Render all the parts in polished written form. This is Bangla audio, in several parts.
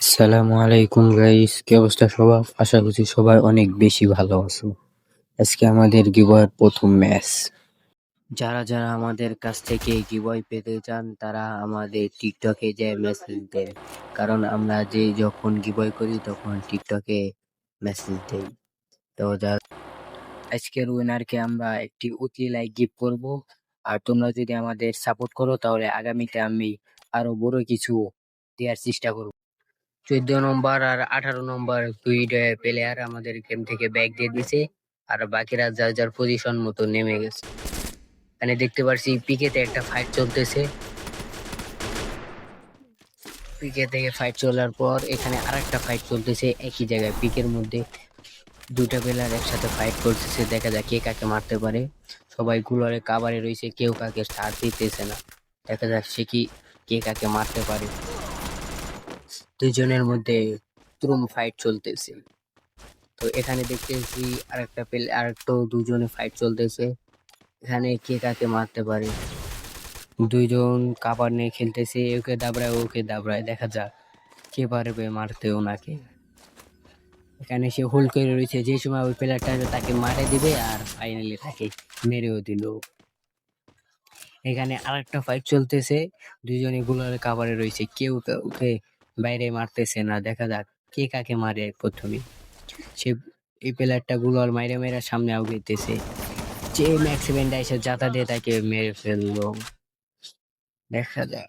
আসসালামু আলাইকুম গাইস, কি অবস্থা সবার? আশা করছি সবাই অনেক বেশি ভালো আছো। আজকে আমাদের গিভওয়ের প্রথম ম্যাচ। যারা যারা আমাদের কাছ থেকে গিভওয়ে পেতে চান তারা আমাদের টিকটকে যে মেসেজ দেয়, কারণ আমরা যে যখন গিভওয়ে করি তখন টিকটকে মেসেজ দেই। তো আজকের উইনারকে আমরা একটি উইকলি লাইক গিফট করব। আর তোমরা যদি আমাদের সাপোর্ট করো তাহলে আগামীতে আমি আরো বড় কিছু দেওয়ার চেষ্টা করব। 14 নম্বর আর 18 নম্বর দুই প্লেয়ার আমাদের গেম থেকে ব্যাক দিয়ে দিছে, আর বাকিরা যার যার পজিশন মতো নেমে গেছে। এখানে দেখতে পাচ্ছি পিকে তে একটা ফাইট চলতেছে। পিকে থেকে ফাইট চলার পর এখানে আরেকটা ফাইট চলতেছে একই জায়গায়। পিকের মধ্যে দুটা প্লেয়ার একসাথে ফাইট করতেছে, দেখা যাক কে কাকে মারতে পারে। সবাই গুলারে কাবারে রয়েছে, কেউ কাকে ছাড় দিতেছে না। দেখা যাক সে কি কে কাকে মারতে পারে। দুইজনের মধ্যে তুরুম ফাইট চলতেছে। তো এখানে দেখতেছি আরেকটা দুজনে ফাইট চলতেছে। এখানে কে কাকে মারতে পারে। দুইজন কাবার নিয়ে খেলতেছে, ওকে দাবড়ায় ওকে দাবড়ায়, দেখা যাক কে পারবে মারতে ওনাকে। এখানে সে হোল্ড করে রয়েছে, যে সময় ওই প্লেয়ারটা তাকে মারে দিবে আর ফাইনালি তাকে মেরেও দিল। এখানে আরেকটা ফাইট চলতেছে, দুইজনে গুলার কাবারে রয়েছে, কেউ কাউকে বাইরে মারতেছে না। দেখা যাক কে কাকে মারে প্রথমে। সে এই প্লেয়ারটা গুলার মাইরে মাইরে সামনে আগাইতেছে, যে ম্যাক্সিমেন্ট এসে যাতা দিয়ে তাকে মেরে ফেললো। দেখা যাক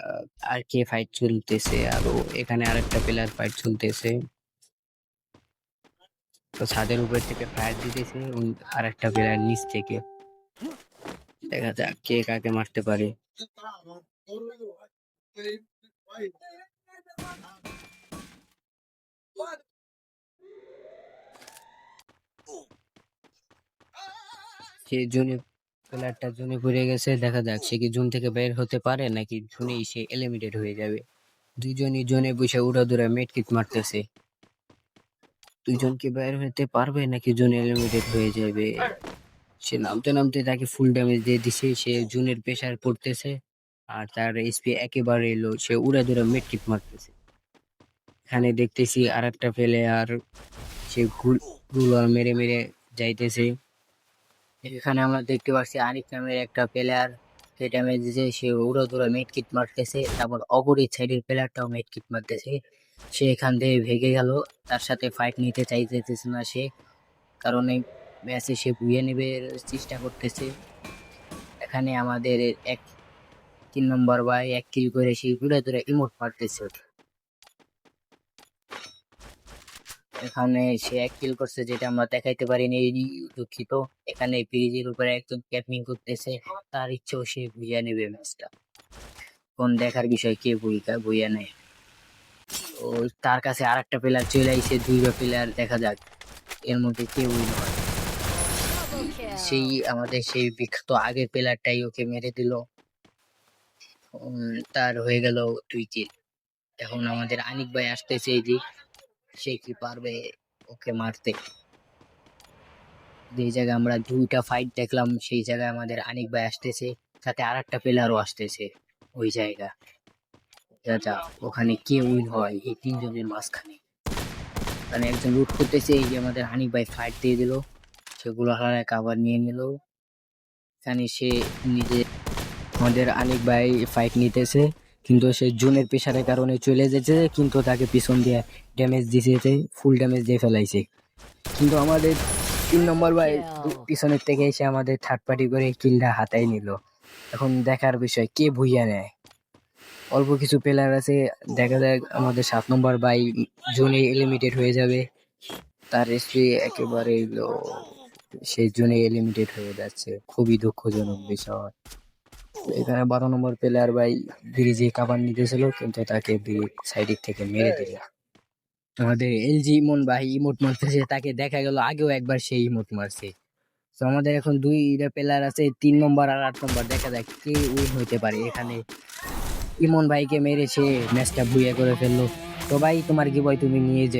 আর কে ফাইট চলতেছে। আরো এখানে আরেকটা প্লেয়ার ফাইট চলতেছে, তো ছাদের উপর থেকে ফায়ার দিতেছে আর একটা প্লেয়ার নিচ থেকে। দেখা যাক কে কাকে মারতে পারে। সে জুনে প্লেয়ারটা জুনে পড়ে গেছে, দেখা যাক সে কি জুন থেকে বের হতে পারে নাকি জুনেই সে এলিমিনেট হয়ে যাবে। দুইজনই জোনে বসে উড়াদুরা মেডকিট মারতেছে। দুইজন কি বের হতে পারবে নাকি জুন এলিমিনেট হয়ে যাবে। সে নামতে নামতে তাকে ফুল ড্যামেজ দিয়ে দিছে, সে জুনের প্রেসার পড়তেছে আর তার এসপি একেবারে এলো, সে উড়াদুরা মেডকিট মারতেছে। এখানে দেখতেছি আর একটা প্লেয়ার, সে গুলার মেরে মেরে যাইতেছে। এখানে আমরা দেখতে পাচ্ছি আনিক নামের একটা প্লেয়ার, সে ড্যামেজ দিছে, সে উড়াদুরা মেডকিট মারতেছে। তারপর অপোজিট সাইডের প্লেয়ারটাও মেডকিট মারতেছে। সে এখান থেকে ভেগে গেল, তার সাথে ফাইট নিতে চাইতেছে না সে, কারণ এই ম্যাচে সে বুয়ে নেবে চেষ্টা করতেছে। এখানে আমাদের 3 নম্বর ভাই 1 কিল করে সে উড়াদুরা ইমোট মারতেছে। এখানে সে 1 কিল করছে, যেটা আমরা দেখাইতে পারিনি, দুঃখিত। এখানে ব্রিজের উপরে একজন ক্যাম্পিং করতেছে, তার ইচ্ছেও সে বুঝিয়ে নেবে ম্যাচটা। কোন দেখার বিষয় কে বুঝিয়ে নেয়। ও তার কাছে আরেকটা প্লেয়ার চলে আইছে, দুইটা প্লেয়ার, দেখা যাক এর মধ্যে কে উইন হয়। সেই আমাদের সেই বিখ্যাত আগের প্লেয়ারটাই ওকে মেরে দিল। তার হয়ে গেল 2 কিল। এখন আমাদের আনিক ভাই আসতেছে এই দিক, সে কি পারবে ওকে মারতে। যে জায়গায় আমরা দুইটা ফাইট দেখলাম সেই জায়গায় আমাদের আনিক ভাই আসতেছে, সাথে আরেকটা প্লেয়ারও আসতেছে ওই জায়গা। যা ওখানে কে উইন হয় এই তিনজনের মাঝখানে। মানে একজন লুট করতেছে, এই যে আমাদের আনিক ভাই ফাইট দিয়ে দিল, সেগুলো হারায় কাভার নিয়ে নিল। এখানে সে নিজে আমাদের আনিক ভাই ফাইট নিতেছে, কিন্তু সে জুনের প্রেসারের কারণে চলে যেতে, কিন্তু তাকে পিছন দিয়ে ড্যামেজ দিয়েছে, ফুল ড্যামেজ দিয়ে ফেলাইছে। কিন্তু আমাদের 3 নম্বর ভাই পিছনের থেকে এসে আমাদের থার্ড পার্টি করে কিলটা হাতায় নিল। এখন দেখার বিষয় কে ভুইয়া নেয়। অল্প কিছু প্লেয়ার আছে, দেখা যাক আমাদের 7 নম্বর ভাই জোনে এলিমিটেড হয়ে যাবে, তার এসপি একেবারে সেই জোনে এলিমিটেড হয়ে যাচ্ছে, খুবই দুঃখজনক বিষয়। এখানে 12 নম্বর প্লেয়ার ভাই ব্রিজে কাভার নিতেছিল, কিন্তু তাকে সাইড থেকে মেরে দিল। আমাদের এলজি ইমন ভাই ইমোট মারতেছে, তাকে দেখা গেল আগেও একবার সেই ইমোট মারছে। তো আমাদের এখন 2টা প্লেয়ার আছে, 3 নম্বর আর 8 নম্বর, দেখা যাক কে উইন হইতে পারে। এখানে ইমন ভাইকে মেরেছে, ম্যাচটা বুইয়া করে ফেললো। তো ভাই তোমার কি বই তুমি নিয়ে যে